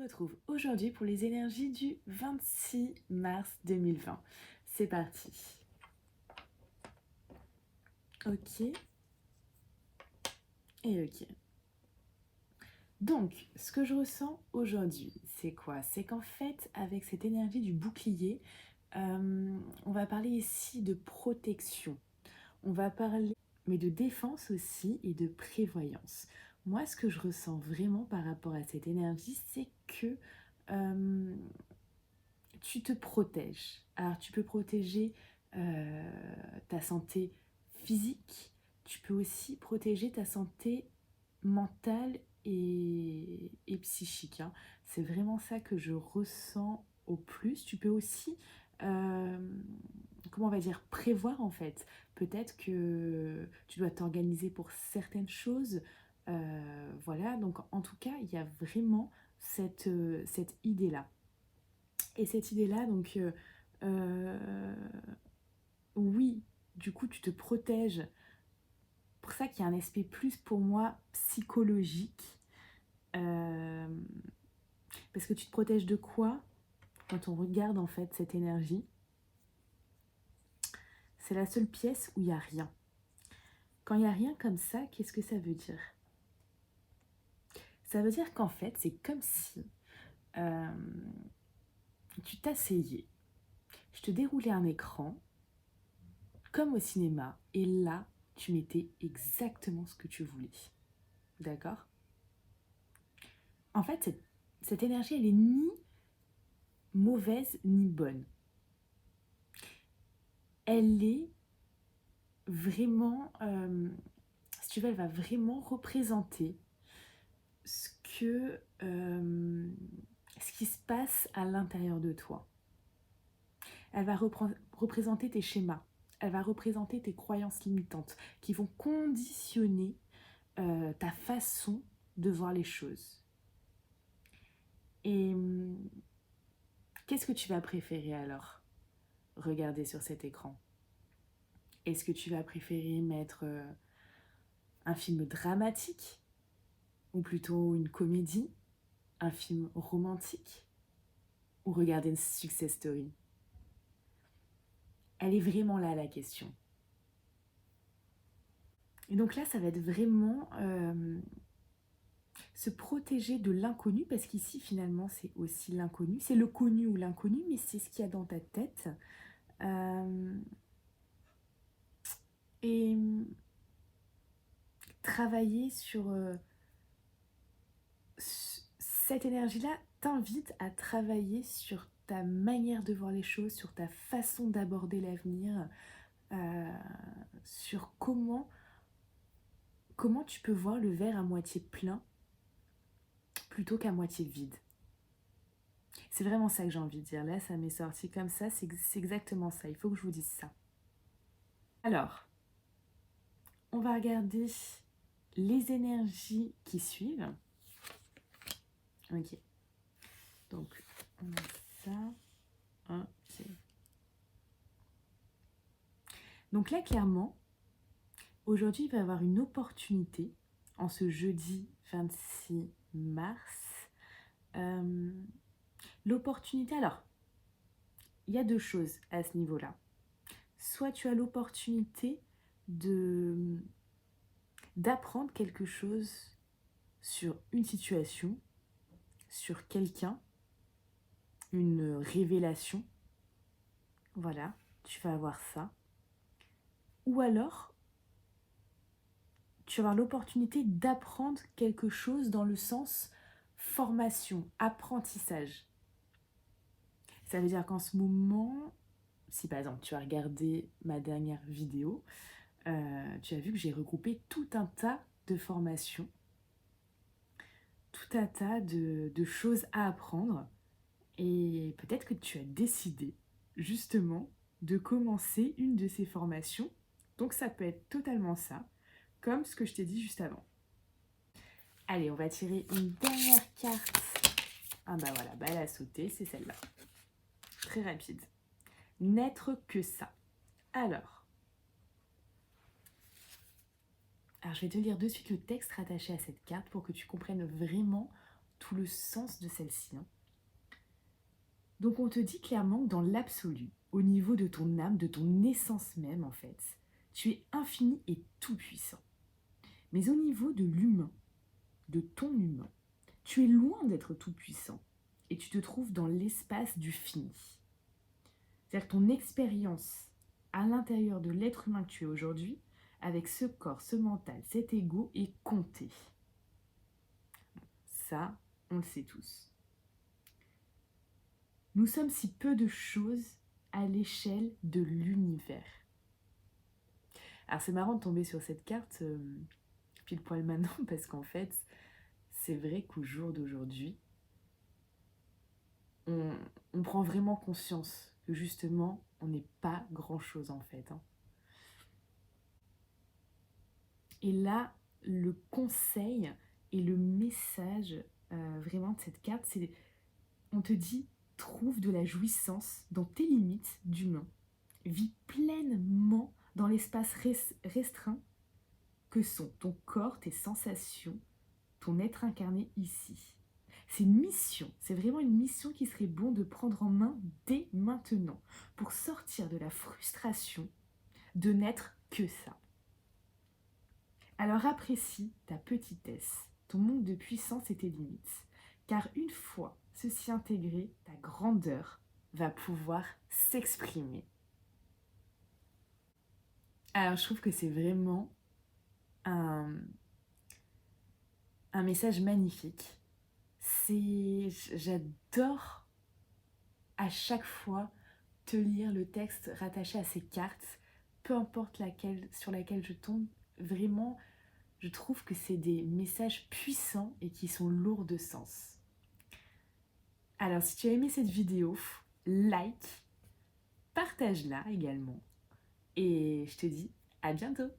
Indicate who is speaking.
Speaker 1: retrouve aujourd'hui pour les énergies du 26 mars 2020. C'est parti. Ok. Et ok. Donc, ce que je ressens aujourd'hui, c'est quoi? C'est qu'en fait, avec cette énergie du bouclier, on va parler ici de protection. On va parler, mais de défense aussi et de prévoyance. Moi, ce que je ressens vraiment par rapport à cette énergie, c'est que euh, tu te protèges. Alors, tu peux protéger ta santé physique, tu peux aussi protéger ta santé mentale et psychique, hein. C'est vraiment ça que je ressens au plus. Tu peux aussi, euh, comment on va dire, prévoir en fait. Peut-être que tu dois t'organiser pour certaines choses. Voilà, donc en tout cas, il y a vraiment cette idée-là. Et cette idée-là, donc, euh, oui, du coup, tu te protèges. Pour ça qu'il y a un aspect plus pour moi psychologique. Euh, Parce que tu te protèges de quoi quand on regarde en fait cette énergie? C'est la seule pièce où il n'y a rien. Quand il n'y a rien comme ça, qu'est-ce que ça veut dire? Ça veut dire qu'en fait, c'est comme si euh, tu t'asseyais, je te déroulais un écran, comme au cinéma, et là, tu mettais exactement ce que tu voulais. D'accord? En fait, cette énergie, elle est ni mauvaise ni bonne. Elle est vraiment, si tu veux, elle va vraiment représenter ce que, ce qui se passe à l'intérieur de toi. Elle va représenter tes schémas. Elle va représenter tes croyances limitantes qui vont conditionner ta façon de voir les choses. Et qu'est-ce que tu vas préférer alors regarder sur cet écran? Est-ce que tu vas préférer mettre un film dramatique ou plutôt une comédie, un film romantique ou regarder une success story? Elle est vraiment là la question. Et donc là, ça va être vraiment se protéger de l'inconnu, parce qu'ici finalement c'est aussi l'inconnu, c'est le connu ou l'inconnu, mais c'est ce qu'il y a dans ta tête. Euh, et travailler sur cette énergie-là t'invite à travailler sur ta manière de voir les choses, sur ta façon d'aborder l'avenir, euh, sur comment tu peux voir le verre à moitié plein plutôt qu'à moitié vide. C'est vraiment ça que j'ai envie de dire. Là, ça m'est sorti comme ça, c'est exactement ça. Il faut que je vous dise ça. Alors, on va regarder les énergies qui suivent. Ok. Donc, on a ça. Ok. Donc là, clairement, aujourd'hui, il va y avoir une opportunité en ce jeudi 26 mars. L'opportunité, alors, il y a deux choses à ce niveau-là. Soit tu as l'opportunité de d'apprendre quelque chose sur une situation, sur quelqu'un, une révélation. Voilà, tu vas avoir ça. Ou alors, tu vas avoir l'opportunité d'apprendre quelque chose dans le sens formation, apprentissage. Ça veut dire qu'en ce moment, si par exemple tu as regardé ma dernière vidéo, tu as vu que j'ai regroupé tout un tas de formations, tout un tas de choses à apprendre. Et peut-être que tu as décidé justement de commencer une de ces formations. Donc ça peut être totalement ça, comme ce que je t'ai dit juste avant. Allez, on va tirer une dernière carte. Ah bah voilà, bah elle a sauté, c'est celle-là. Très rapide. N'être que ça. Alors, je vais te lire de suite le texte rattaché à cette carte pour que tu comprennes vraiment tout le sens de celle-ci, hein. Donc on te dit clairement que dans l'absolu, au niveau de ton âme, de ton essence même en fait, tu es infini et tout-puissant. Mais au niveau de l'humain, de ton humain, tu es loin d'être tout-puissant et tu te trouves dans l'espace du fini. C'est-à-dire que ton expérience à l'intérieur de l'être humain que tu es aujourd'hui, avec ce corps, ce mental, cet ego, est comptée. Ça, on le sait tous. Nous sommes si peu de choses à l'échelle de l'univers. Alors c'est marrant de tomber sur cette carte pile poil maintenant parce qu'en fait, c'est vrai qu'au jour d'aujourd'hui, on prend vraiment conscience que justement, on n'est pas grand-chose en fait, hein. Et là, le conseil et le message vraiment de cette carte, c'est on te dit, trouve de la jouissance dans tes limites d'humain. Vis pleinement dans l'espace restreint que sont ton corps, tes sensations, ton être incarné ici. C'est une mission, c'est vraiment une mission qui serait bon de prendre en main dès maintenant pour sortir de la frustration de n'être que ça. Alors apprécie ta petitesse, ton manque de puissance et tes limites, car une fois ceci intégré, ta grandeur va pouvoir s'exprimer. Alors je trouve que c'est vraiment un message magnifique. J'adore à chaque fois te lire le texte rattaché à ces cartes, peu importe sur laquelle je tombe, vraiment, je trouve que c'est des messages puissants et qui sont lourds de sens. Alors, si tu as aimé cette vidéo, like, partage-la également. Et je te dis à bientôt!